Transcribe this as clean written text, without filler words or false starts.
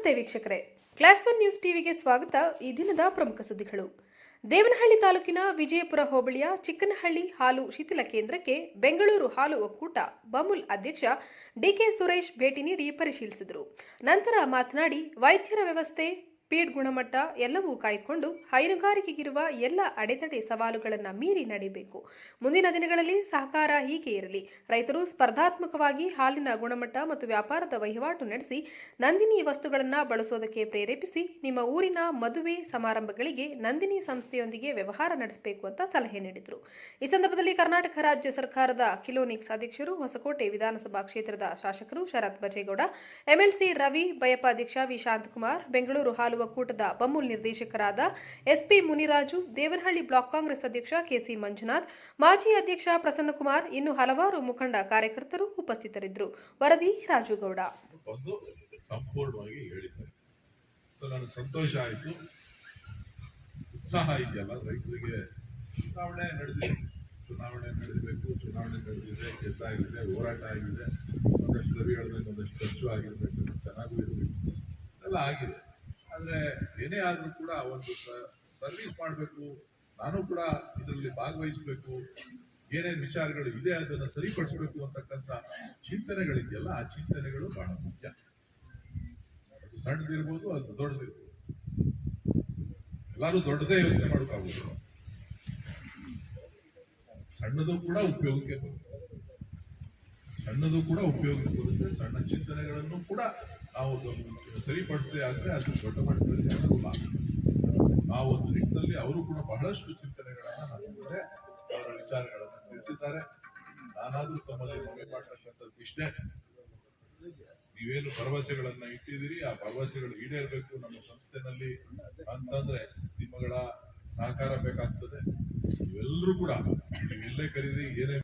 ನಮಸ್ತೆ ವೀಕ್ಷಕರೇ, class one news ಟಿವಿಗೆ ಸ್ವಾಗತ. ಈ ದಿನದ ಪ್ರಮುಖ ಸುದ್ದಿಗಳು. ದೇವನಹಳ್ಳಿ ತಾಲೂಕಿನ ವಿಜಯಪುರ ಹೋಬಳಿಯ ಚಿಕ್ಕನಹಳ್ಳಿ ಹಾಲು ಶಿಥಿಲ ಕೇಂದ್ರಕ್ಕೆ ಬೆಂಗಳೂರು ಹಾಲು ಒಕ್ಕೂಟ ಬಮೂಲ್ ಅಧ್ಯಕ್ಷ ಡಿಕೆ ಸುರೇಶ್ ಭೇಟಿ ನೀಡಿ ಪರಿಶೀಲಿಸಿದರು. ನಂತರ ಮಾತನಾಡಿ, ವೈದ್ಯರ ವ್ಯವಸ್ಥೆ, ಫೀಡ್ ಗುಣಮಟ್ಟ ಎಲ್ಲವೂ ಕಾಯ್ದುಕೊಂಡು ಹೈನುಗಾರಿಕೆಗಿರುವ ಎಲ್ಲ ಅಡೆತಡೆ ಸವಾಲುಗಳನ್ನು ಮೀರಿ ನಡೆಯಬೇಕು. ಮುಂದಿನ ದಿನಗಳಲ್ಲಿ ಸಹಕಾರ ಹೀಗೆ ಇರಲಿ. ರೈತರು ಸ್ಪರ್ಧಾತ್ಮಕವಾಗಿ ಹಾಲಿನ ಗುಣಮಟ್ಟ ಮತ್ತು ವ್ಯಾಪಾರದ ವಹಿವಾಟು ನಡೆಸಿ ನಂದಿನಿ ವಸ್ತುಗಳನ್ನು ಬಳಸೋದಕ್ಕೆ ಪ್ರೇರೇಪಿಸಿ ನಿಮ್ಮ ಊರಿನ ಮದುವೆ ಸಮಾರಂಭಗಳಿಗೆ ನಂದಿನಿ ಸಂಸ್ಥೆಯೊಂದಿಗೆ ವ್ಯವಹಾರ ನಡೆಸಬೇಕು ಅಂತ ಸಲಹೆ ನೀಡಿದರು. ಈ ಸಂದರ್ಭದಲ್ಲಿ ಕರ್ನಾಟಕ ರಾಜ್ಯ ಸರ್ಕಾರದ ಕಿಲೋನಿಕ್ಸ್ ಅಧ್ಯಕ್ಷರು, ಹೊಸಕೋಟೆ ವಿಧಾನಸಭಾ ಕ್ಷೇತ್ರದ ಶಾಸಕರು ಶರತ್ ಬಜೇಗೌಡ, ಎಂಎಲ್ಸಿ ರವಿ, ಬಯಪ ಅಧ್ಯಕ್ಷ ವಿ ಶಾಂತಕುಮಾರ್, ಬೆಂಗಳೂರು ಹಾಲು ಒಕ್ಕೂಟದ ಬಮೂಲ್ ನಿರ್ದೇಶಕರಾದ ಎಸ್ಪಿ ಮುನಿರಾಜು, ದೇವನಹಳ್ಳಿ ಬ್ಲಾಕ್ ಕಾಂಗ್ರೆಸ್ ಅಧ್ಯಕ್ಷ ಕೆಸಿ ಮಂಜುನಾಥ್, ಮಾಜಿ ಅಧ್ಯಕ್ಷ ಪ್ರಸನ್ನಕುಮಾರ್, ಇನ್ನು ಹಲವಾರು ಮುಖಂಡ ಕಾರ್ಯಕರ್ತರು ಉಪಸ್ಥಿತರಿದ್ದರು. ವರದಿ ರಾಜುಗೌಡ. ಸಂಪೂರ್ಣವಾಗಿ ಹೇಳಿದ್ದಾರೆ. ನನಗೆ ಸಂತೋಷ ಆಯಿತು, ಉತ್ಸಾಹ ಇದೆಯಲ್ಲ ರೈತರಿಗೆ. ಚುನಾವಣೆ ನಡೆದಿದೆ, ಚುನಾವಣೆ ನಡೆದಿದೆ, ಗೆದ್ದಾಗಿದೆ, ಹೋರಾಟ ಆಗಿದೆ, ಒಂದಷ್ಟು ರವಿ ಹೇಳಿದ್ರೆ ಒಂದಷ್ಟು ಖರ್ಚು ಆಗಿರ್ಬೇಕು, ಚೆನ್ನಾಗೂ ಇರಬೇಕು, ಎಲ್ಲ ಆಗಿದೆ. ಆದರೆ ಏನೇ ಆದರೂ ಕೂಡ ಒಂದು ಸರ್ವಿಸ್ ಮಾಡಬೇಕು, ನಾನು ಕೂಡ ಇದರಲ್ಲಿ ಭಾಗವಹಿಸಬೇಕು, ಏನೇನು ವಿಚಾರಗಳು ಇದೆ ಅದನ್ನು ಸರಿಪಡಿಸಬೇಕು ಅಂತಕ್ಕಂಥ ಚಿಂತನೆಗಳಿದೆಯಲ್ಲ, ಆ ಚಿಂತನೆಗಳು ಬಹಳ ಮುಖ್ಯ. ಅದು ಸಣ್ಣದಿರ್ಬೋದು, ಅದು ದೊಡ್ಡದಿರ್ಬೋದು, ಎಲ್ಲರೂ ದೊಡ್ಡದೇ ಯೋಚನೆ ಮಾಡೋಕ್ಕಾಗೋದು. ಸಣ್ಣದು ಕೂಡ ಉಪಯೋಗಕ್ಕೆ ಬರುತ್ತೆ, ಸಣ್ಣ ಚಿಂತನೆಗಳನ್ನು ಕೂಡ ನಾವು ಸರಿಪಡಿಸಿ ಆದರೆ ಅದು ದೊಡ್ಡ ಮಟ್ಟದಲ್ಲಿ ಅನುಕೂಲ ಆಗ್ತದೆ. ಆ ಒಂದು ನಿಟ್ಟಿನಲ್ಲಿ ಅವರು ಕೂಡ ಬಹಳಷ್ಟು ಚಿಂತನೆಗಳನ್ನು ನಮಗೆ ಅವರ ವಿಚಾರಗಳನ್ನು ತಿಳಿಸಿದ್ದಾರೆ. ನಾನಾದರೂ ತಮ್ಮಲ್ಲಿ ಮನವಿ ಮಾಡತಕ್ಕಂಥದ್ದು ಇಷ್ಟೇ, ನೀವೇನು ಭರವಸೆಗಳನ್ನ ಇಟ್ಟಿದ್ದೀರಿ ಆ ಭರವಸೆಗಳು ಈಡೇರಬೇಕು ನಮ್ಮ ಸಂಸ್ಥೆನಲ್ಲಿ ಅಂತಂದ್ರೆ ನಿಮ್ಮಗಳ ಸಹಕಾರ ಬೇಕಾಗ್ತದೆ. ನೀವೆಲ್ಲರೂ ಕೂಡ ನೀವೆಲ್ಲೇ ಕರೀರಿ, ಏನೇ